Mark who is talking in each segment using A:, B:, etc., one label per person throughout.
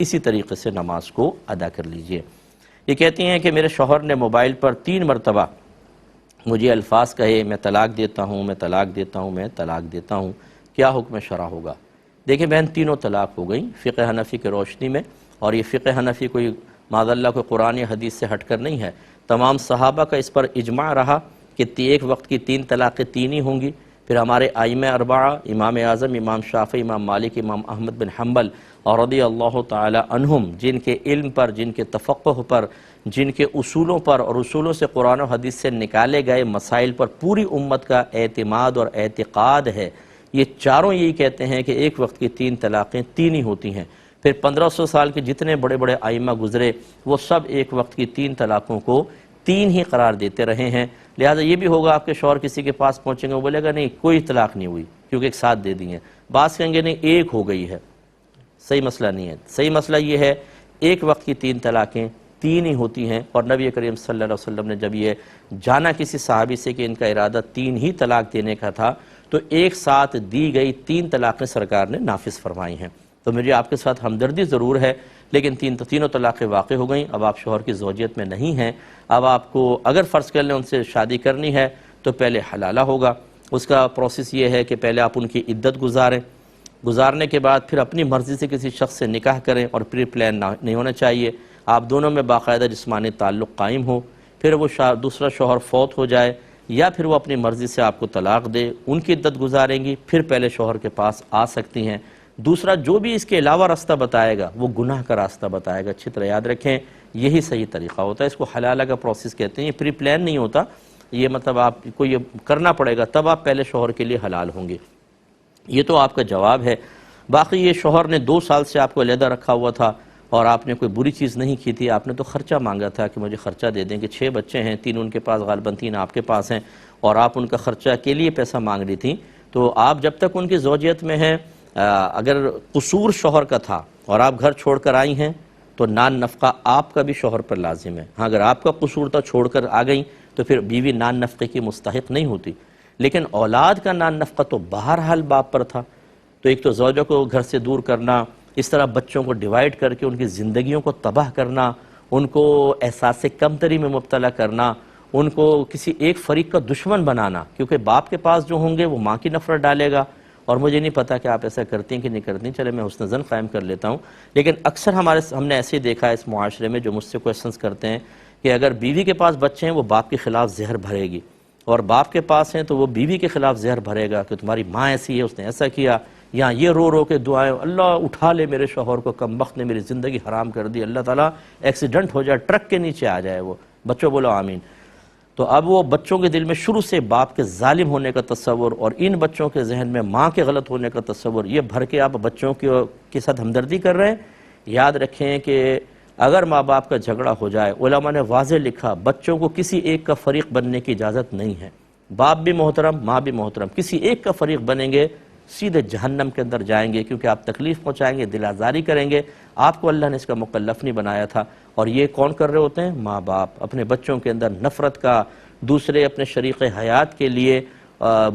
A: اسی طریقے سے نماز کو ادا کر لیجئے۔ یہ کہتی ہیں کہ میرے شوہر نے موبائل پر 3 مرتبہ مجھے الفاظ کہے، میں طلاق دیتا ہوں، میں طلاق دیتا ہوں، میں طلاق دیتا ہوں، کیا حکم شرع ہوگا؟ دیکھیں بہن، تینوں طلاق ہو گئیں فقہ حنفی کے روشنی میں، اور یہ فقہ حنفی کوئی معاذ اللہ کوئی قرآن یا حدیث سے ہٹ کر نہیں ہے۔ تمام صحابہ کا اس پر اجماع رہا کہ ایک وقت کی 3 طلاقیں 3 ہی ہوں گی۔ پھر ہمارے ائمہ اربعہ، امام اعظم، امام شافعی، امام مالک، امام احمد بن حنبل اور رضی اللہ تعالی عنہم، جن کے علم پر، جن کے تفقہ پر، جن کے اصولوں پر اور اصولوں سے قرآن و حدیث سے نکالے گئے مسائل پر پوری امت کا اعتماد اور اعتقاد ہے، یہ چاروں یہی کہتے ہیں کہ ایک وقت کی 3 طلاقیں 3 ہی ہوتی ہیں۔ پھر 1500 سال کے جتنے بڑے بڑے ائمہ گزرے وہ سب ایک وقت کی 3 طلاقوں کو 3 ہی قرار دیتے رہے ہیں۔ لہٰذا یہ بھی ہوگا آپ کے شوہر کسی کے پاس پہنچیں گے، وہ بولے گا نہیں کوئی طلاق نہیں ہوئی کیونکہ ایک ساتھ دے دی ہیں، بعض کہیں گے نہیں ایک ہو گئی ہے۔ صحیح مسئلہ نہیں ہے، صحیح مسئلہ یہ ہے ایک وقت کی 3 طلاقیں 3 ہی ہوتی ہیں، اور نبی کریم صلی اللہ علیہ وسلم نے جب یہ جانا کسی صحابی سے کہ ان کا ارادہ 3 ہی طلاق دینے کا تھا تو ایک ساتھ دی گئی 3 طلاقیں سرکار نے نافذ فرمائی ہیں۔ تو مجھے آپ کے ساتھ ہمدردی ضرور ہے، لیکن تینوں طلاقیں واقع ہو گئیں، اب آپ شوہر کی زوجیت میں نہیں ہیں۔ اب آپ کو اگر فرض کر لیں ان سے شادی کرنی ہے تو پہلے حلالہ ہوگا۔ اس کا پروسیس یہ ہے کہ پہلے آپ ان کی عدت گزارنے کے بعد پھر اپنی مرضی سے کسی شخص سے نکاح کریں، اور پری پلان نہیں ہونا چاہیے، آپ دونوں میں باقاعدہ جسمانی تعلق قائم ہو۔ پھر وہ دوسرا شوہر فوت ہو جائے یا پھر وہ اپنی مرضی سے آپ کو طلاق دے، ان کی عدت گزاریں گی، پھر پہلے شوہر کے پاس آ سکتی ہیں۔ دوسرا جو بھی اس کے علاوہ راستہ بتائے گا وہ گناہ کا راستہ بتائے گا، اچھی طرح یاد رکھیں، یہی صحیح طریقہ ہوتا ہے، اس کو حلالہ کا پروسیس کہتے ہیں۔ یہ پری پلان نہیں ہوتا، یہ مطلب آپ کو یہ کرنا پڑے گا تب آپ پہلے شوہر کے لیے حلال ہوں گے۔ یہ تو آپ کا جواب ہے۔ باقی یہ شوہر نے 2 سال سے آپ کو علیحدہ رکھا ہوا تھا اور آپ نے کوئی بری چیز نہیں کی تھی، آپ نے تو خرچہ مانگا تھا کہ مجھے خرچہ دے دیں، کہ 6 بچے ہیں، 3 ان کے پاس غالباً 3 آپ کے پاس ہیں، اور آپ ان کا خرچہ کے لیے پیسہ مانگ رہی تھیں، تو آپ جب تک ان کی زوجیت میں ہیں، اگر قصور شوہر کا تھا اور آپ گھر چھوڑ کر آئی ہیں تو نان نفقہ آپ کا بھی شوہر پر لازم ہے۔ ہاں اگر آپ کا قصور تھا چھوڑ کر آ گئیں تو پھر بیوی نان نفقے کی مستحق نہیں ہوتی، لیکن اولاد کا نان نفقہ تو بہرحال باپ پر تھا۔ تو ایک تو زوجہ کو گھر سے دور کرنا، اس طرح بچوں کو ڈیوائیڈ کر کے ان کی زندگیوں کو تباہ کرنا، ان کو احساس کمتری میں مبتلا کرنا، ان کو کسی ایک فریق کا دشمن بنانا، کیونکہ باپ کے پاس جو ہوں گے وہ ماں کی نفرت ڈالے گا۔ اور مجھے نہیں پتا کہ آپ ایسا کرتی ہیں کہ نہیں کرتی، چلے میں حسن ظن قائم کر لیتا ہوں، لیکن اکثر ہم نے ایسے ہی دیکھا ہے اس معاشرے میں، جو مجھ سے کویسچنس کرتے ہیں کہ اگر بیوی کے پاس بچے ہیں وہ باپ کے خلاف زہر بھرے گی، اور باپ کے پاس ہیں تو وہ بیوی کے خلاف زہر بھرے گا کہ تمہاری ماں ایسی ہے، اس نے ایسا کیا، یا یہ رو رو کے دعائیں اللہ اٹھا لے میرے شوہر کو، کم بخت نے میری زندگی حرام کر دی، اللہ تعالیٰ ایکسیڈنٹ ہو جائے، ٹرک کے نیچے آ جائے وہ، بچوں بولو آمین۔ تو اب وہ بچوں کے دل میں شروع سے باپ کے ظالم ہونے کا تصور، اور ان بچوں کے ذہن میں ماں کے غلط ہونے کا تصور، یہ بھر کے آپ بچوں کے ساتھ ہمدردی کر رہے ہیں۔ یاد رکھیں کہ اگر ماں باپ کا جھگڑا ہو جائے، علماء نے واضح لکھا بچوں کو کسی ایک کا فریق بننے کی اجازت نہیں ہے، باپ بھی محترم ماں بھی محترم، کسی ایک کا فریق بنیں گے سیدھے جہنم کے اندر جائیں گے، کیونکہ آپ تکلیف پہنچائیں گے، دل آزاری کریں گے، آپ کو اللہ نے اس کا مکلف نہیں بنایا تھا۔ اور یہ کون کر رہے ہوتے ہیں؟ ماں باپ اپنے بچوں کے اندر نفرت کا، دوسرے اپنے شریک حیات کے لیے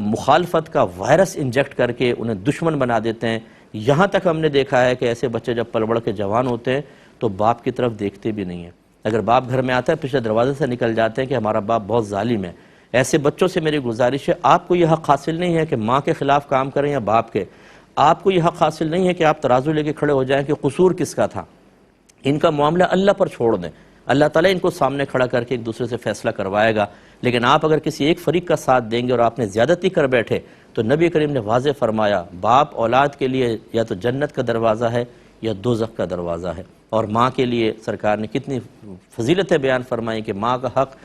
A: مخالفت کا وائرس انجیکٹ کر کے انہیں دشمن بنا دیتے ہیں۔ یہاں تک ہم نے دیکھا ہے کہ ایسے بچے جب پل بڑھ کے جوان ہوتے ہیں تو باپ کی طرف دیکھتے بھی نہیں ہیں، اگر باپ گھر میں آتا ہے پچھلے دروازے سے نکل جاتے ہیں کہ ہمارا باپ بہت ظالم ہے۔ ایسے بچوں سے میری گزارش ہے، آپ کو یہ حق حاصل نہیں ہے کہ ماں کے خلاف کام کریں یا باپ کے، آپ کو یہ حق حاصل نہیں ہے کہ آپ ترازو لے کے کھڑے ہو جائیں کہ قصور کس کا تھا، ان کا معاملہ اللہ پر چھوڑ دیں، اللہ تعالیٰ ان کو سامنے کھڑا کر کے ایک دوسرے سے فیصلہ کروائے گا۔ لیکن آپ اگر کسی ایک فریق کا ساتھ دیں گے اور آپ نے زیادتی کر بیٹھے تو نبی کریم نے واضح فرمایا باپ اولاد کے لیے یا تو جنت کا دروازہ ہے یا دوزخ کا دروازہ ہے، اور ماں کے لیے سرکار نے کتنی فضیلتیں بیان فرمائی کہ ماں کا حق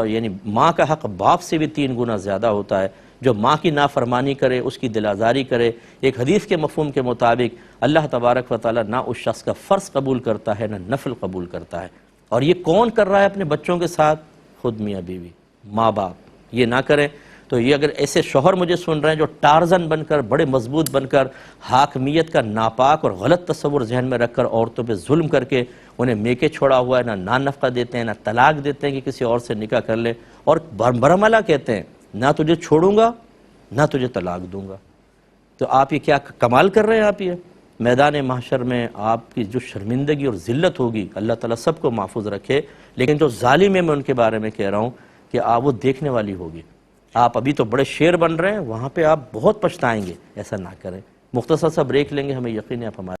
A: یعنی ماں کا حق باپ سے بھی 3 گنا زیادہ ہوتا ہے، جو ماں کی نافرمانی کرے، اس کی دل آزاری کرے، ایک حدیث کے مفہوم کے مطابق اللہ تبارک و تعالیٰ نہ اس شخص کا فرض قبول کرتا ہے نہ نفل قبول کرتا ہے۔ اور یہ کون کر رہا ہے اپنے بچوں کے ساتھ؟ خود میاں بیوی، ماں باپ یہ نہ کریں۔ تو یہ اگر ایسے شوہر مجھے سن رہے ہیں جو ٹارزن بن کر، بڑے مضبوط بن کر، حاکمیت کا ناپاک اور غلط تصور ذہن میں رکھ کر عورتوں پہ ظلم کر کے انہیں میکے چھوڑا ہوا ہے، نہ نان نفقہ دیتے ہیں، نہ طلاق دیتے ہیں کہ کسی اور سے نکاح کر لے، اور برملا کہتے ہیں نہ تجھے چھوڑوں گا نہ تجھے طلاق دوں گا۔ تو آپ یہ کیا کمال کر رہے ہیں؟ آپ یہ میدان محشر میں آپ کی جو شرمندگی اور ذلت ہوگی، اللہ تعالیٰ سب کو محفوظ رکھے، لیکن جو ظالم ہے میں ان کے بارے میں کہہ رہا ہوں کہ آپ وہ دیکھنے والی ہوگی۔ آپ ابھی تو بڑے شیر بن رہے ہیں، وہاں پہ آپ بہت پچھتائیں گے، ایسا نہ کریں۔ مختصر سا بریک لیں گے، ہمیں یقین ہے آپ ہمارے